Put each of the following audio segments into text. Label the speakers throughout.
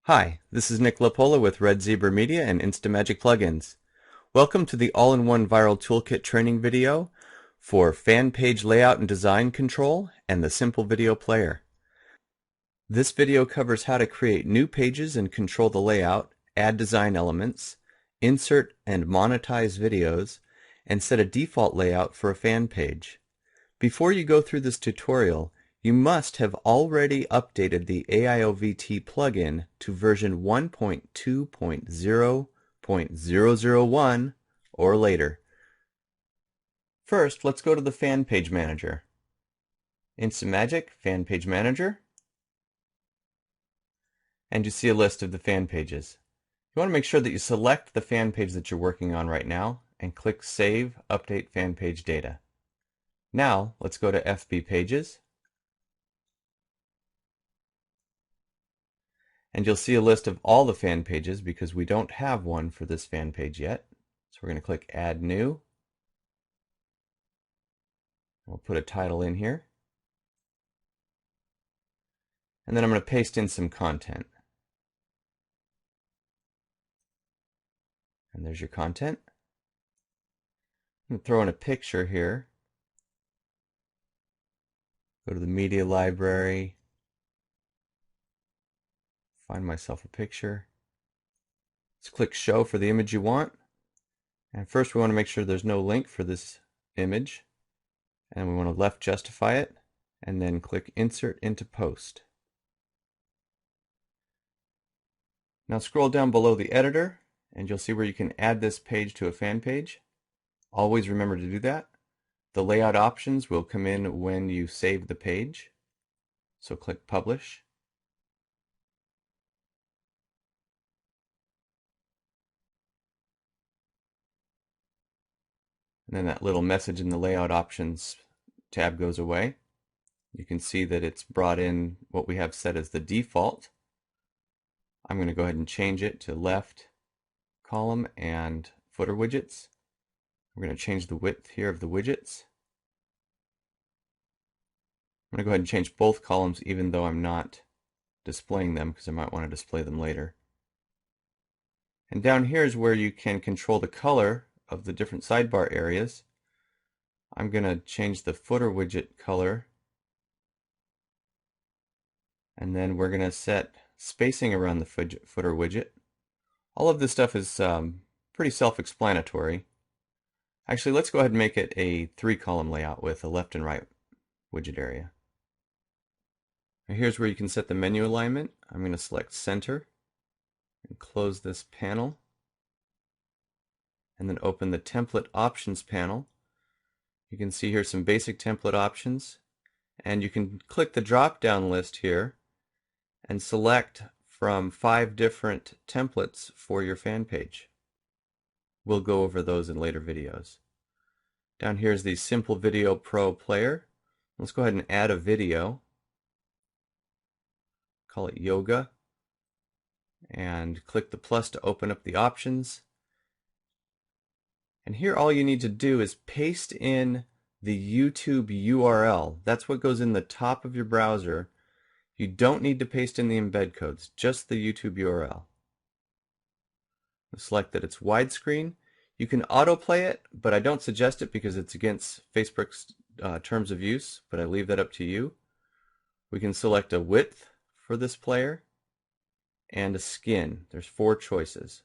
Speaker 1: Hi, this is Nick Lapola with Red Zebra Media and Instamagic Plugins. Welcome to the all-in-one viral toolkit training video for fan page layout and design control and the simple video player. This video covers how to create new pages and control the layout, add design elements, insert and monetize videos, and set a default layout for a fan page. Before you go through this tutorial, you must have already updated the AIOVT plugin to version 1.2.0.001 or later. First, let's go to the Fan Page Manager. Instamagic Fan Page Manager, and you see a list of the fan pages. You want to make sure that you select the fan page that you're working on right now and click Save Update Fan Page Data. Now, let's go to FB Pages. And you'll see a list of all the fan pages because we don't have one for this fan page yet. So we're going to click Add New. We'll put a title in here. And then I'm going to paste in some content. And there's your content. I'm going to throw in a picture here. Go to the media library. Find myself a picture. Let's click Show for the image you want. And first we want to make sure there's no link for this image. And we want to left justify it. And then click Insert into Post. Now scroll down below the editor and you'll see where you can add this page to a fan page. Always remember to do that. The layout options will come in when you save the page. So click Publish. And then that little message in the layout options tab goes away. You can see that it's brought in what we have set as the default. I'm going to go ahead and change it to left column and footer widgets. We're going to change the width here of the widgets. I'm going to go ahead and change both columns even though I'm not displaying them because I might want to display them later. And down here is where you can control the color of the different sidebar areas. I'm going to change the footer widget color, and then we're going to set spacing around the footer widget. All of this stuff is pretty self-explanatory. Actually, let's go ahead and make it a 3-column layout with a left and right widget area. Now here's where you can set the menu alignment. I'm going to select Center and close this panel. And then open the Template Options panel. You can see here some basic template options. And you can click the drop-down list here and select from 5 different templates for your fan page. We'll go over those in later videos. Down here is the Simple Video Pro player. Let's go ahead and add a video. Call it Yoga. And click the plus to open up the options. And here all you need to do is paste in the YouTube URL. That's what goes in the top of your browser. You don't need to paste in the embed codes, just the YouTube URL. Select that it's widescreen. You can autoplay it, but I don't suggest it because it's against Facebook's terms of use, but I leave that up to you. We can select a width for this player and a skin. There's 4 choices.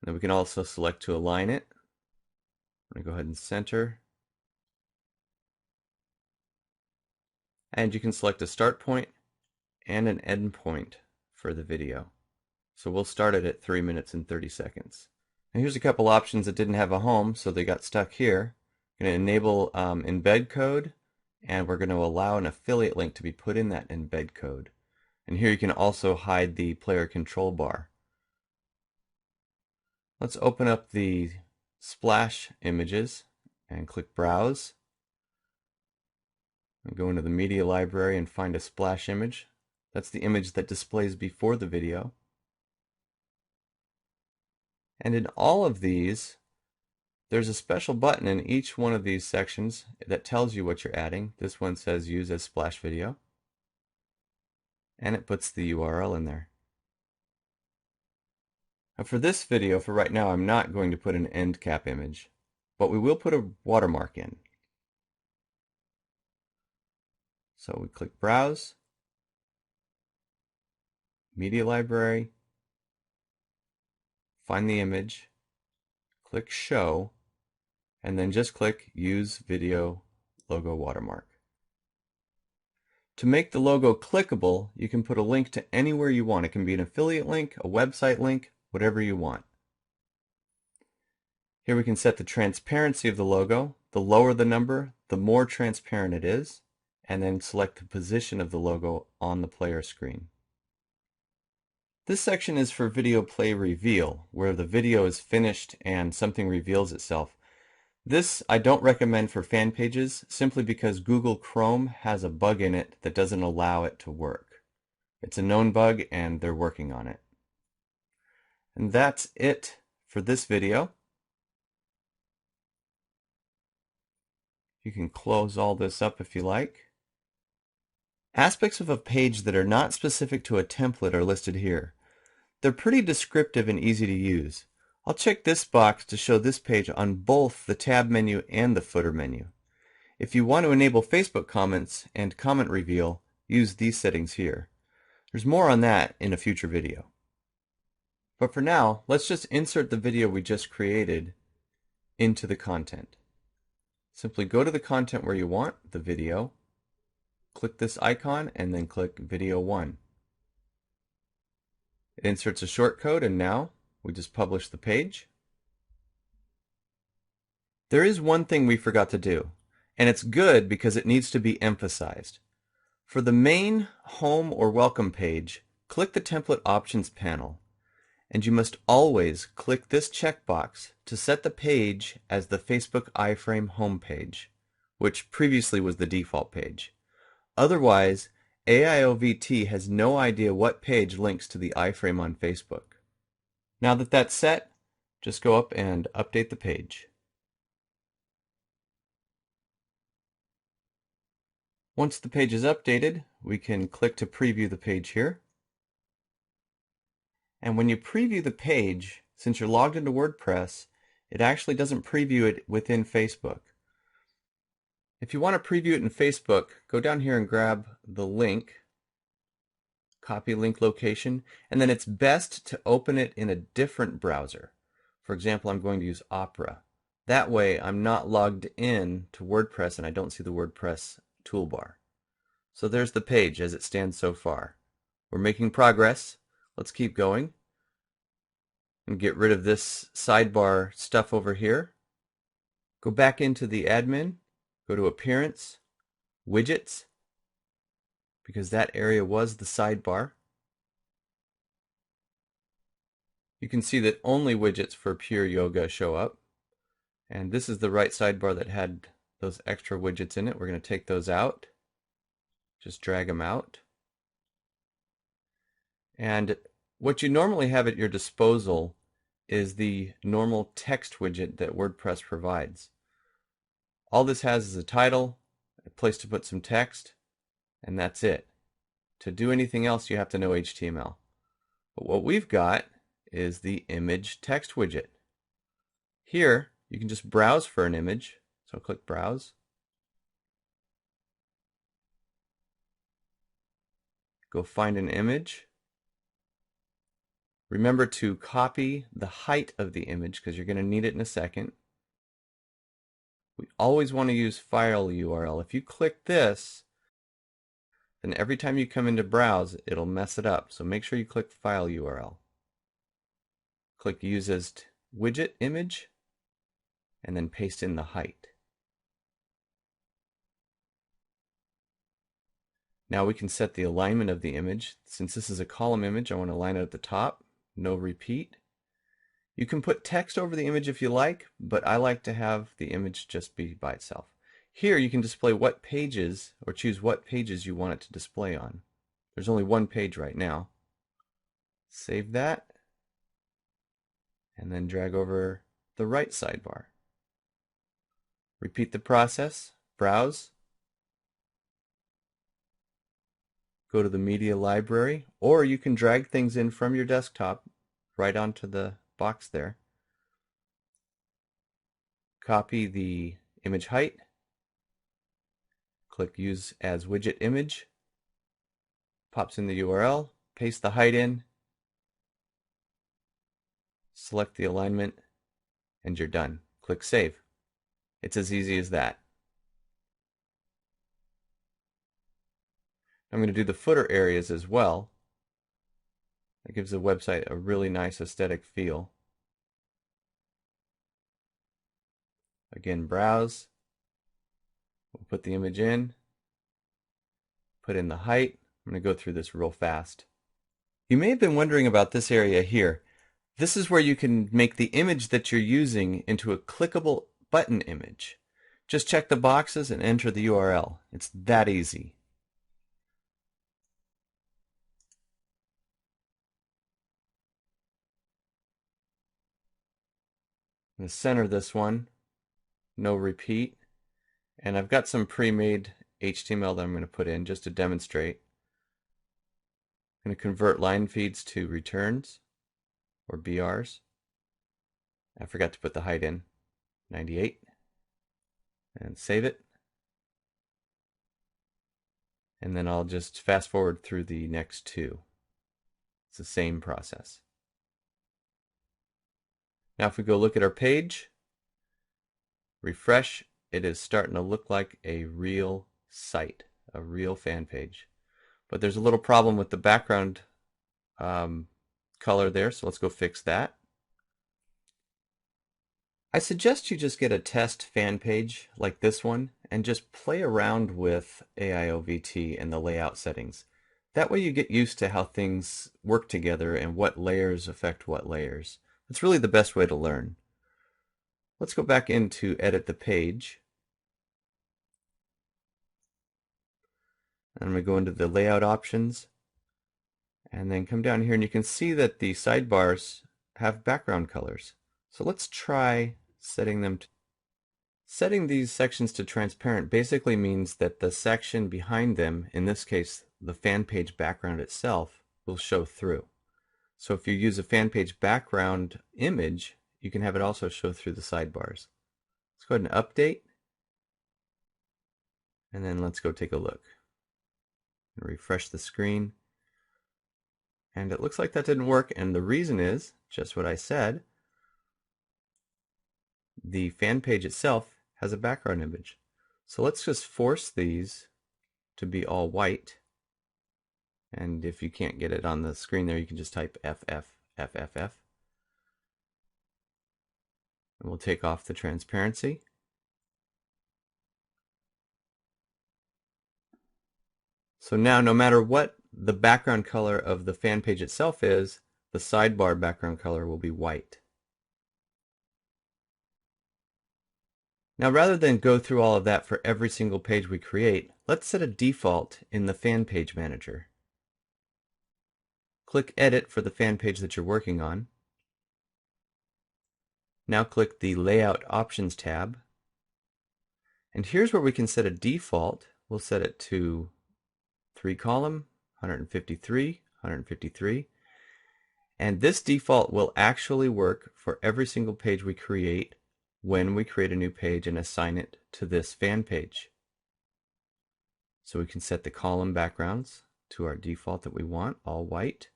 Speaker 1: And then we can also select to align it. I'm going to go ahead and center. And you can select a start point and an end point for the video. So we'll start it at 3 minutes and 30 seconds. And here's a couple options that didn't have a home, so they got stuck here. I'm going to enable embed code, and we're going to allow an affiliate link to be put in that embed code. And here you can also hide the player control bar. Let's open up the splash images and click Browse. And go into the media library and find a splash image. That's the image that displays before the video. And in all of these, there's a special button in each one of these sections that tells you what you're adding. This one says Use as Splash Video. and it puts the URL in there. Now for this video, for right now, I'm not going to put an end cap image, but we will put a watermark in. So we click Browse, Media Library, find the image, click Show, and then just click Use Video Logo Watermark. To make the logo clickable, you can put a link to anywhere you want. It can be an affiliate link, a website link, whatever you want. Here we can set the transparency of the logo. The lower the number, the more transparent it is, and then select the position of the logo on the player screen. This section is for video play reveal, where the video is finished and something reveals itself. This I don't recommend for fan pages simply because Google Chrome has a bug in it that doesn't allow it to work. It's a known bug and they're working on it. And that's it for this video. You can close all this up if you like. Aspects of a page that are not specific to a template are listed here. They're pretty descriptive and easy to use. I'll check this box to show this page on both the tab menu and the footer menu. If you want to enable Facebook comments and comment reveal, use these settings here. There's more on that in a future video. But for now, let's just insert the video we just created into the content. Simply go to the content where you want the video, click this icon, and then click Video 1. It inserts a shortcode, and now we just publish the page. There is one thing we forgot to do, and it's good because it needs to be emphasized. For the main home or welcome page, click the Template Options panel, and you must always click this checkbox to set the page as the Facebook iframe home page, which previously was the default page. Otherwise, AIOVT has no idea what page links to the iframe on Facebook. Now that that's set, just go up and update the page. Once the page is updated, we can click to preview the page here. And when you preview the page, since you're logged into WordPress, it actually doesn't preview it within Facebook. If you want to preview it in Facebook, go down here and grab the link, copy link location, and then it's best to open it in a different browser. For example, I'm going to use Opera. That way I'm not logged in to WordPress and I don't see the WordPress toolbar. So there's the page as it stands so far. We're making progress. Let's keep going and get rid of this sidebar stuff over here. Go back into the admin, go to Appearance, Widgets, because that area was the sidebar. You can see that only widgets for Pure Yoga show up. And this is the right sidebar that had those extra widgets in it. We're going to take those out. Just drag them out. And what you normally have at your disposal is the normal text widget that WordPress provides. All this has is a title, a place to put some text, and that's it. To do anything else, you have to know HTML. But what we've got is the image text widget. Here, you can just browse for an image. So click Browse. Go find an image. Remember to copy the height of the image because you're going to need it in a second. We always want to use file URL. If you click this, then every time you come into browse, it'll mess it up. So make sure you click file URL. Click use as widget image, and then paste in the height. Now we can set the alignment of the image. Since this is a column image, I want to align it at the top, no repeat. You can put text over the image if you like, but I like to have the image just be by itself. Here you can display what pages, or choose what pages you want it to display on. There's only one page right now. Save that, and then drag over the right sidebar. Repeat the process, browse, go to the media library, or you can drag things in from your desktop right onto the box there. Copy the image height, click Use as Widget Image, pops in the URL, paste the height in, select the alignment, and you're done. Click Save. It's as easy as that. I'm going to do the footer areas as well. That gives the website a really nice aesthetic feel. Again, browse. We'll put the image in. Put in the height. I'm going to go through this real fast. You may have been wondering about this area here. This is where you can make the image that you're using into a clickable button image. Just check the boxes and enter the URL. It's that easy. I'm going to center this one, no repeat, and I've got some pre-made HTML that I'm going to put in just to demonstrate. I'm going to convert line feeds to returns or BRs. I forgot to put the height in, 98, and save it. And then I'll just fast forward through the next two. It's the same process. Now if we go look at our page, refresh, it is starting to look like a real site, a real fan page. But there's a little problem with the background color there, so let's go fix that. I suggest you just get a test fan page like this one and just play around with AIOVT and the layout settings. That way you get used to how things work together and what layers affect what layers. It's really the best way to learn. Let's go back in to edit the page. I'm going to go into the layout options and then come down here, and you can see that the sidebars have background colors. So let's try setting them. Setting these sections to transparent basically means that the section behind them, in this case the fan page background itself, will show through. So if you use a fan page background image, you can have it also show through the sidebars. Let's go ahead and update, and then let's go take a look. Refresh the screen, and it looks like that didn't work, and the reason is just what I said. The fan page itself has a background image. So let's just force these to be all white. And if you can't get it on the screen there, you can just type FFFFF. And we'll take off the transparency. So now, no matter what the background color of the fan page itself is, the sidebar background color will be white. Now, rather than go through all of that for every single page we create, let's set a default in the fan page manager. Click Edit for the fan page that you're working on. Now click the Layout Options tab. And here's where we can set a default. We'll set it to 3 column, 153, 153. And this default will actually work for every single page we create when we create a new page and assign it to this fan page. So we can set the column backgrounds to our default that we want, all white.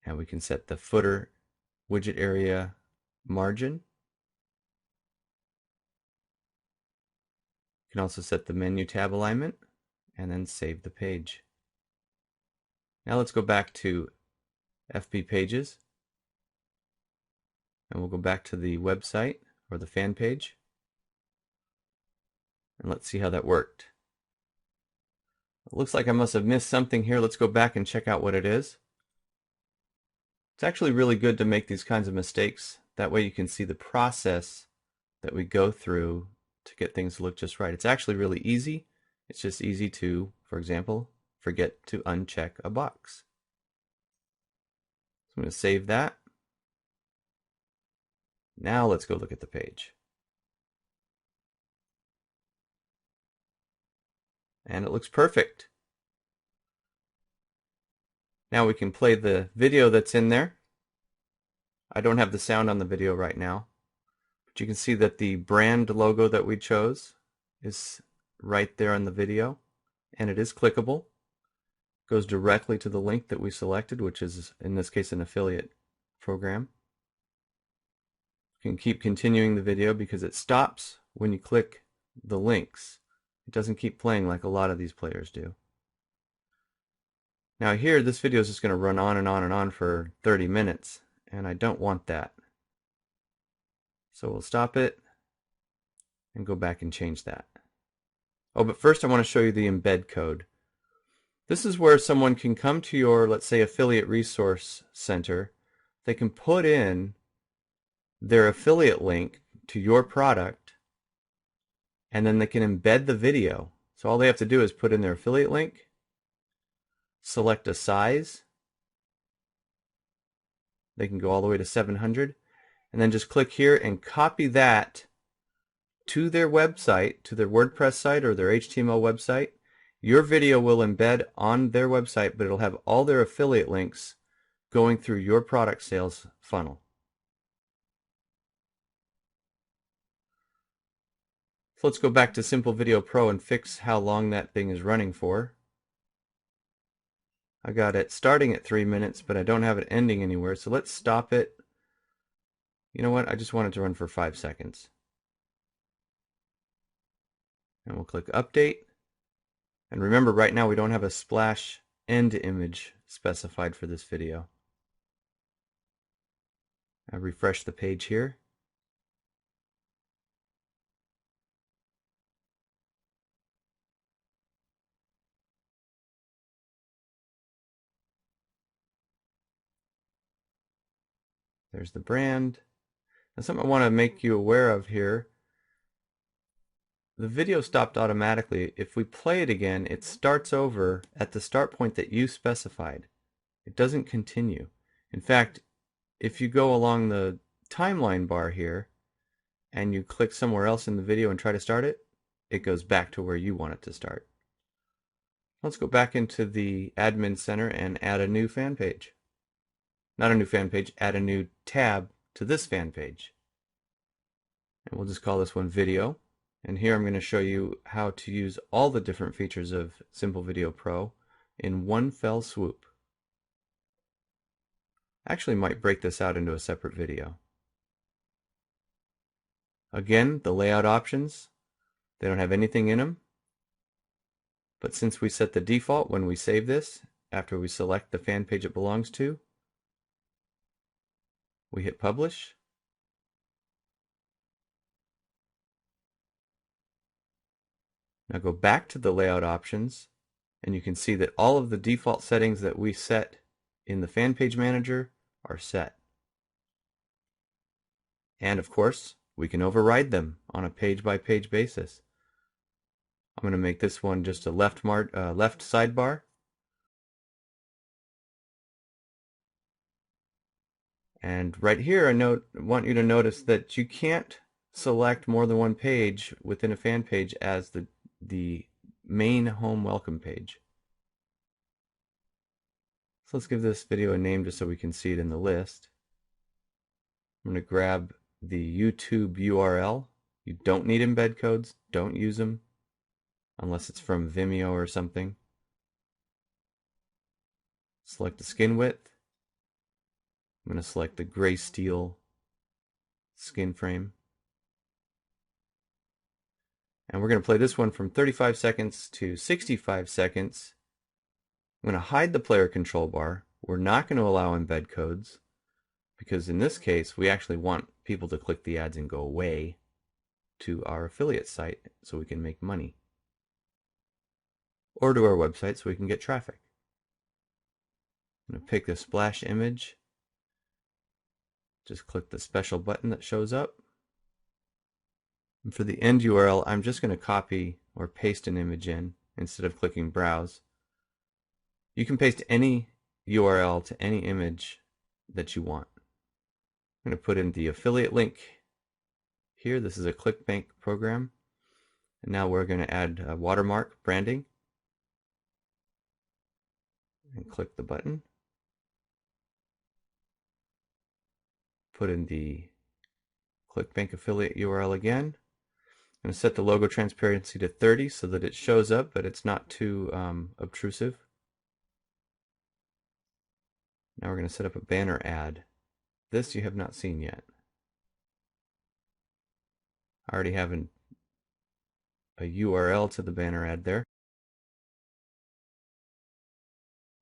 Speaker 1: And we can set the footer widget area margin. You can also set the menu tab alignment and then save the page. Now let's go back to FB Pages, and we'll go back to the website or the fan page, and let's see how that worked. It looks like I must have missed something here. Let's go back and check out what it is. It's actually really good to make these kinds of mistakes. That way you can see the process that we go through to get things to look just right. It's actually really easy. It's just easy to, for example, forget to uncheck a box. So I'm going to save that. Now let's go look at the page. and it looks perfect. Now we can play the video that's in there. I don't have the sound on the video right now, but you can see that the brand logo that we chose is right there on the video, and it is clickable. It goes directly to the link that we selected, which is in this case an affiliate program. You can keep continuing the video because it stops when you click the links. It doesn't keep playing like a lot of these players do. Now here, this video is just going to run on and on and on for 30 minutes, and I don't want that. So we'll stop it and go back and change that. Oh, but first I want to show you the embed code. This is where someone can come to your, let's say, affiliate resource center. They can put in their affiliate link to your product, and then they can embed the video. So all they have to do is put in their affiliate link, select a size. They can go all the way to 700, and then just click here and copy that to their website, to their WordPress site or their HTML website. Your video will embed on their website, but it'll have all their affiliate links going through your product sales funnel. So let's go back to Simple Video Pro and fix how long that thing is running for. I got it starting at 3 minutes, but I don't have it ending anywhere, so let's stop it. You know what? I just want it to run for 5 seconds. And we'll click Update. And remember, right now we don't have a splash end image specified for this video. I refresh the page here. There's the brand. Now, something I want to make you aware of here. The video stopped automatically. If we play it again, it starts over at the start point that you specified. It doesn't continue. In fact, if you go along the timeline bar here and you click somewhere else in the video and try to start it, it goes back to where you want it to start. Let's go back into the admin center and add a new fan page. Not a new fan page, add a new tab to this fan page. And we'll just call this one Video. And here I'm going to show you how to use all the different features of Simple Video Pro in one fell swoop. Actually might break this out into a separate video. Again, the layout options, they don't have anything in them. But since we set the default when we save this, after we select the fan page it belongs to, we hit Publish. Now go back to the layout options, and you can see that all of the default settings that we set in the fan page manager are set. And of course, we can override them on a page-by-page basis. I'm going to make this one just a left sidebar. And right here, I want you to notice that you can't select more than one page within a fan page as the main home welcome page. So let's give this video a name just so we can see it in the list. I'm going to grab the YouTube URL. You don't need embed codes. Don't use them unless it's from Vimeo or something. Select the skin width. I'm going to select the gray steel skin frame. And we're going to play this one from 35 seconds to 65 seconds. I'm going to hide the player control bar. We're not going to allow embed codes because in this case we actually want people to click the ads and go away to our affiliate site so we can make money, or to our website so we can get traffic. I'm going to pick the splash image. Just click the special button that shows up. And for the end URL, I'm just going to copy or paste an image in instead of clicking browse. You can paste any URL to any image that you want. I'm going to put in the affiliate link here. This is a ClickBank program. And now we're going to add a watermark branding. and click the button. Put in the ClickBank affiliate URL again. I'm going to set the logo transparency to 30 so that it shows up, but it's not too obtrusive. Now we're going to set up a banner ad. This you have not seen yet. I already have a URL to the banner ad there.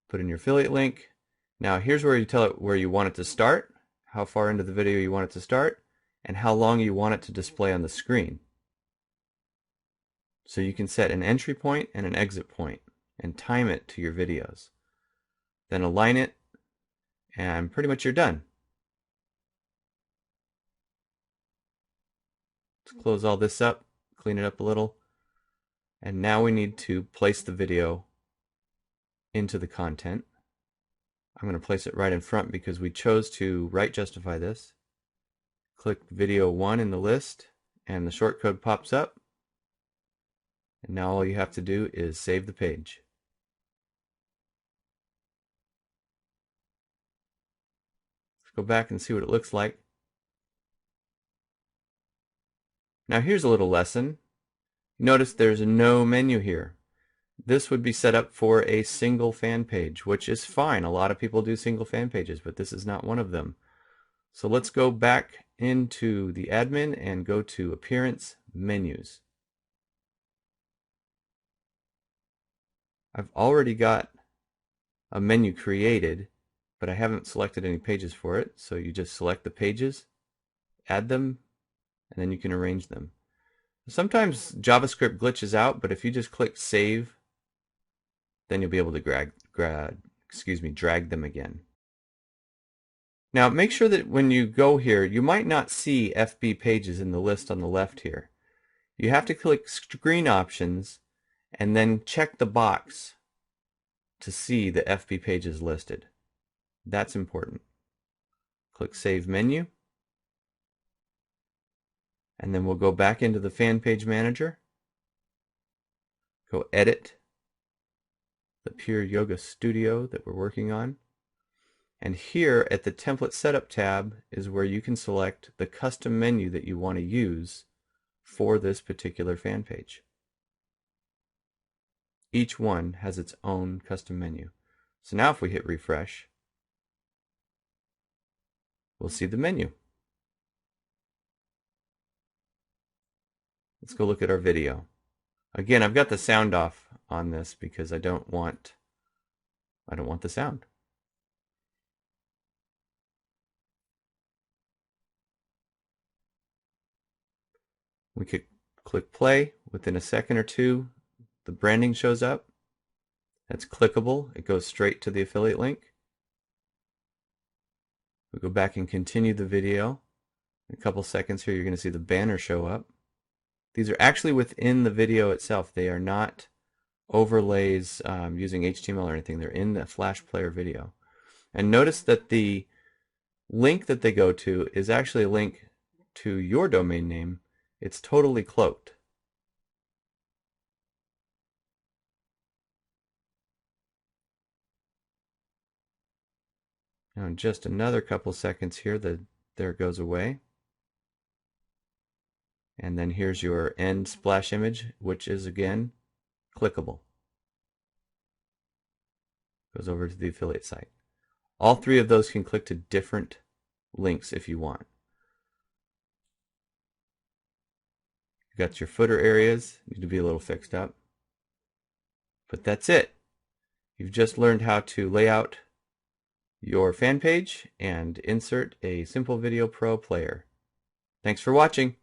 Speaker 1: Put in your affiliate link. Now here's where you tell it where you want it to start, how far into the video you want it to start, and how long you want it to display on the screen. So you can set an entry point and an exit point and time it to your videos. Then align it, and pretty much you're done. Let's close all this up, clean it up a little, and now we need to place the video into the content. I'm going to place it right in front because we chose to right justify this. Click video 1 in the list and the shortcode pops up. And now all you have to do is save the page. Let's go back and see what it looks like. Now here's a little lesson. Notice there's no menu here. This would be set up for a single fan page, which is fine. A lot of people do single fan pages, but this is not one of them. So let's go back into the admin and go to Appearance, Menus. I've already got a menu created, but I haven't selected any pages for it. So you just select the pages, add them, and then you can arrange them. Sometimes JavaScript glitches out, but if you just click Save, then you'll be able to drag them again. Now make sure that when you go here, you might not see FB pages in the list on the left here. You have to click Screen Options and then check the box to see the FB pages listed. That's important. Click Save Menu. And then we'll go back into the Fan Page Manager. Go Edit the Pure Yoga Studio that we're working on. And here at the Template Setup tab is where you can select the custom menu that you want to use for this particular fan page. Each one has its own custom menu. So now if we hit refresh, we'll see the menu. Let's go look at our video. Again, I've got the sound off on this because I don't want the sound. We could click play. Within a second or two, the branding shows up. That's clickable. It goes straight to the affiliate link. We go back and continue the video. In a couple seconds here, you're going to see the banner show up. These are actually within the video itself. They are not overlays using HTML or anything. They're in the Flash Player video. And notice that the link that they go to is actually a link to your domain name. It's totally cloaked. Now in just another couple seconds here, there it goes away. And then here's your end splash image, which is again clickable. Goes over to the affiliate site. All three of those can click to different links if you want. You've got your footer areas, need to be a little fixed up. But that's it. You've just learned how to lay out your fan page and insert a Simple Video Pro player. Thanks for watching.